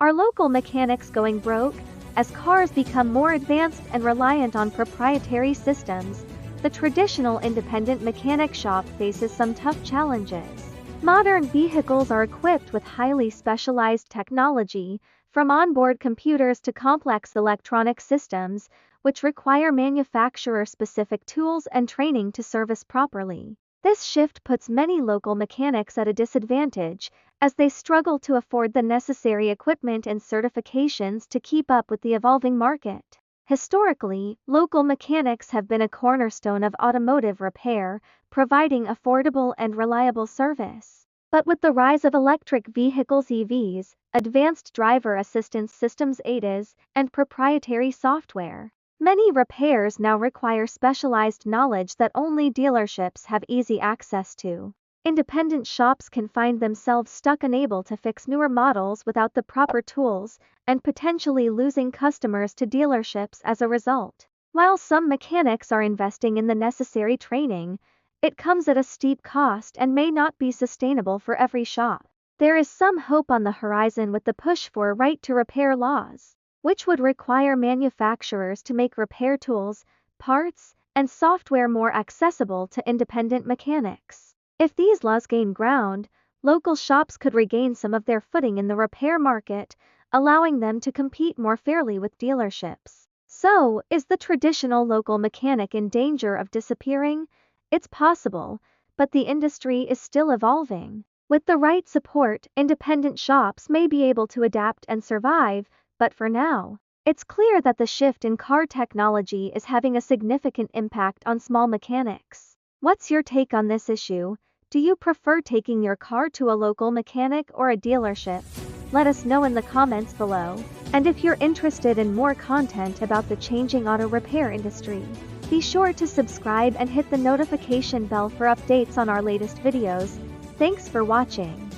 Are local mechanics going broke? As cars become more advanced and reliant on proprietary systems, the traditional independent mechanic shop faces some tough challenges. Modern vehicles are equipped with highly specialized technology, from onboard computers to complex electronic systems, which require manufacturer-specific tools and training to service properly. This shift puts many local mechanics at a disadvantage, as they struggle to afford the necessary equipment and certifications to keep up with the evolving market. Historically, local mechanics have been a cornerstone of automotive repair, providing affordable and reliable service. But with the rise of electric vehicles (EVs), advanced driver assistance systems (ADAS), and proprietary software, many repairs now require specialized knowledge that only dealerships have easy access to. Independent shops can find themselves stuck, unable to fix newer models without the proper tools, and potentially losing customers to dealerships as a result. While some mechanics are investing in the necessary training, it comes at a steep cost and may not be sustainable for every shop. There is some hope on the horizon with the push for right to repair laws, which would require manufacturers to make repair tools, parts, and software more accessible to independent mechanics. If these laws gain ground, local shops could regain some of their footing in the repair market, allowing them to compete more fairly with dealerships. So, is the traditional local mechanic in danger of disappearing? It's possible, but the industry is still evolving. With the right support, independent shops may be able to adapt and survive, but for now, it's clear that the shift in car technology is having a significant impact on small mechanics. What's your take on this issue? Do you prefer taking your car to a local mechanic or a dealership? Let us know in the comments below. And if you're interested in more content about the changing auto repair industry, be sure to subscribe and hit the notification bell for updates on our latest videos. Thanks for watching.